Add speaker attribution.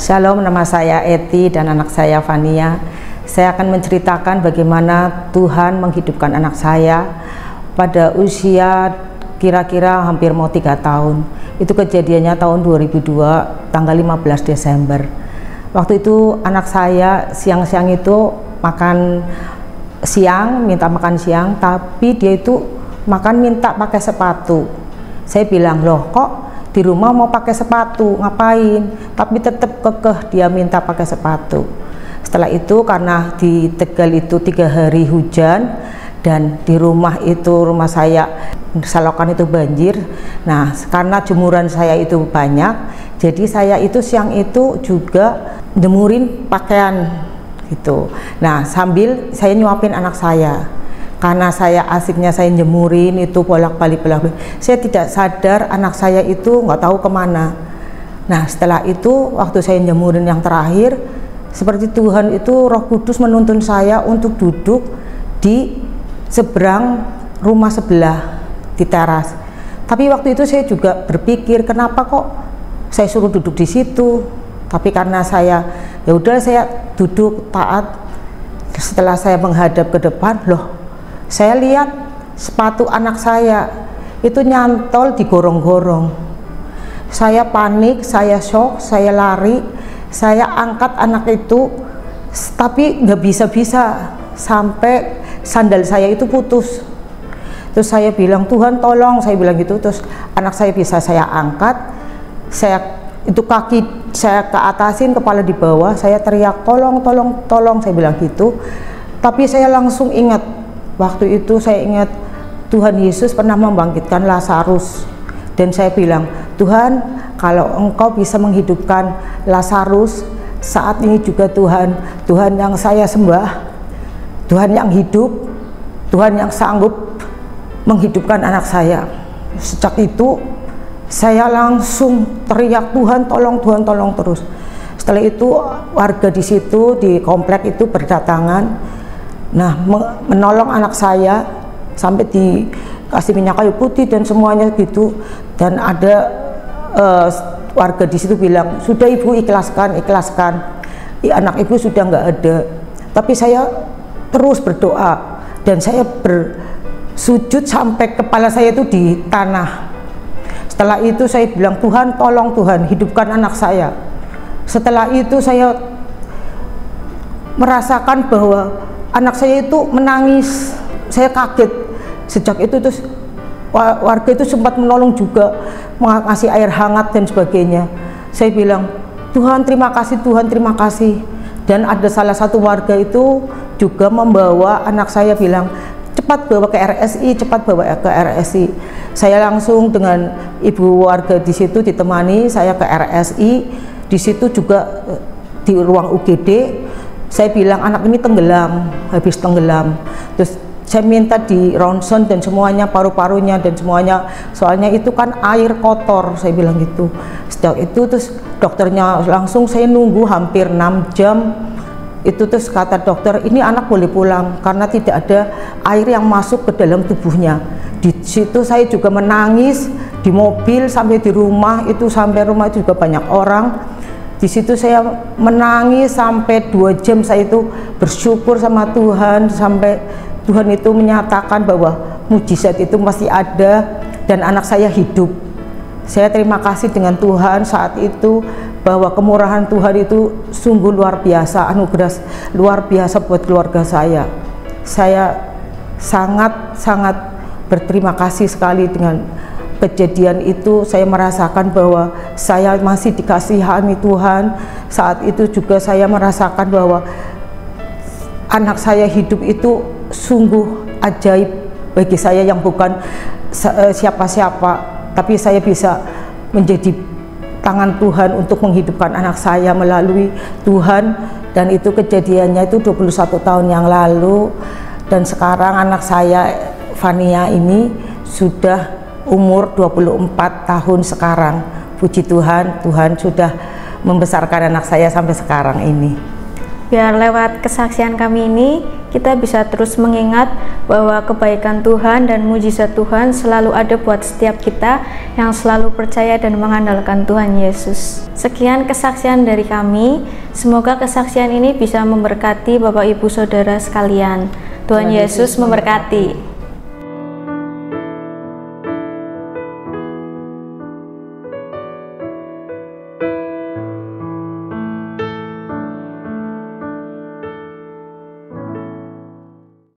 Speaker 1: Shalom, nama saya Eti dan anak saya Fania. Saya akan menceritakan bagaimana Tuhan menghidupkan anak saya pada usia kira-kira hampir mau 3 tahun. Itu kejadiannya tahun 2002, tanggal 15 Desember. Waktu itu anak saya siang-siang itu makan siang, minta makan siang, tapi dia itu makan minta pakai sepatu. Saya bilang, loh kok di rumah mau pakai sepatu, ngapain? Tapi tetap kekeh dia minta pakai sepatu. Setelah itu karena di Tegal itu 3 hari hujan dan di rumah saya selokan itu banjir. Nah, karena jemuran saya itu banyak, jadi saya itu siang itu juga jemurin pakaian gitu. Nah, sambil saya nyuapin anak saya. Karena saya asiknya saya jemurin itu bolak-balik, saya tidak sadar anak saya itu nggak tahu kemana. Nah, setelah itu waktu saya jemurin yang terakhir, seperti Tuhan itu Roh Kudus menuntun saya untuk duduk di seberang rumah sebelah di teras. Tapi waktu itu saya juga berpikir, kenapa kok saya suruh duduk di situ? Tapi karena saya ya udah saya duduk taat. Setelah saya menghadap ke depan, loh saya lihat sepatu anak saya itu nyantol di gorong-gorong. Saya panik, saya shock, saya lari, saya angkat anak itu, tapi nggak bisa-bisa sampai sandal saya itu putus. Terus saya bilang, Tuhan tolong, saya bilang gitu. Terus anak saya bisa saya angkat, saya itu kaki saya ke atasin, kepala di bawah, saya teriak tolong, tolong, tolong, saya bilang gitu. Tapi saya langsung ingat, waktu itu saya ingat Tuhan Yesus pernah membangkitkan Lazarus, dan saya bilang, Tuhan kalau Engkau bisa menghidupkan Lazarus saat ini juga Tuhan, Tuhan yang saya sembah, Tuhan yang hidup, Tuhan yang sanggup menghidupkan anak saya. Sejak itu saya langsung teriak, Tuhan tolong, Tuhan tolong terus. Setelah itu warga di situ di komplek itu berdatangan. Nah, menolong anak saya sampai dikasih minyak kayu putih dan semuanya gitu. Dan ada warga di situ bilang, sudah ibu ikhlaskan, ikhlaskan. Anak ibu sudah nggak ada. Tapi saya terus berdoa dan saya bersujud sampai kepala saya itu di tanah. Setelah itu saya bilang, Tuhan tolong, Tuhan hidupkan anak saya. Setelah itu saya merasakan bahwa anak saya itu menangis. Saya kaget. Sejak itu terus warga itu sempat menolong juga, mengasih air hangat dan sebagainya. Saya bilang, Tuhan terima kasih, Tuhan terima kasih. Dan ada salah satu warga itu juga membawa anak saya, bilang cepat bawa ke RSI, cepat bawa ke RSI. Saya langsung dengan ibu warga di situ ditemani saya ke RSI. Di situ juga di ruang UGD. Saya bilang anak ini tenggelam, habis tenggelam. Terus saya minta di ronsen dan semuanya, paru-parunya dan semuanya, soalnya itu kan air kotor, saya bilang gitu. Setelah itu terus dokternya langsung, saya nunggu hampir 6 jam. Itu terus kata dokter, ini anak boleh pulang karena tidak ada air yang masuk ke dalam tubuhnya. Di situ saya juga menangis di mobil sampai di rumah itu, sampai rumah itu juga banyak orang. Di situ saya menangis sampai 2 jam. Saya itu bersyukur sama Tuhan sampai Tuhan itu menyatakan bahwa mujizat itu masih ada dan anak saya hidup. Saya terima kasih dengan Tuhan saat itu bahwa kemurahan Tuhan itu sungguh luar biasa, anugerah luar biasa buat keluarga saya. Saya sangat berterima kasih sekali dengan kejadian itu. Saya merasakan bahwa saya masih dikasihani Tuhan. Saat itu juga saya merasakan bahwa anak saya hidup itu sungguh ajaib bagi saya yang bukan siapa-siapa, tapi saya bisa menjadi tangan Tuhan untuk menghidupkan anak saya melalui Tuhan. Dan itu kejadiannya itu 21 tahun yang lalu. Dan sekarang anak saya Fania ini sudah umur 24 tahun sekarang. Puji Tuhan, Tuhan sudah membesarkan anak saya sampai sekarang ini.
Speaker 2: Biar lewat kesaksian kami ini kita bisa terus mengingat bahwa kebaikan Tuhan dan mujizat Tuhan selalu ada buat setiap kita yang selalu percaya dan mengandalkan Tuhan Yesus. Sekian kesaksian dari kami. Semoga kesaksian ini bisa memberkati Bapak Ibu Saudara sekalian. Tuhan Yesus memberkati.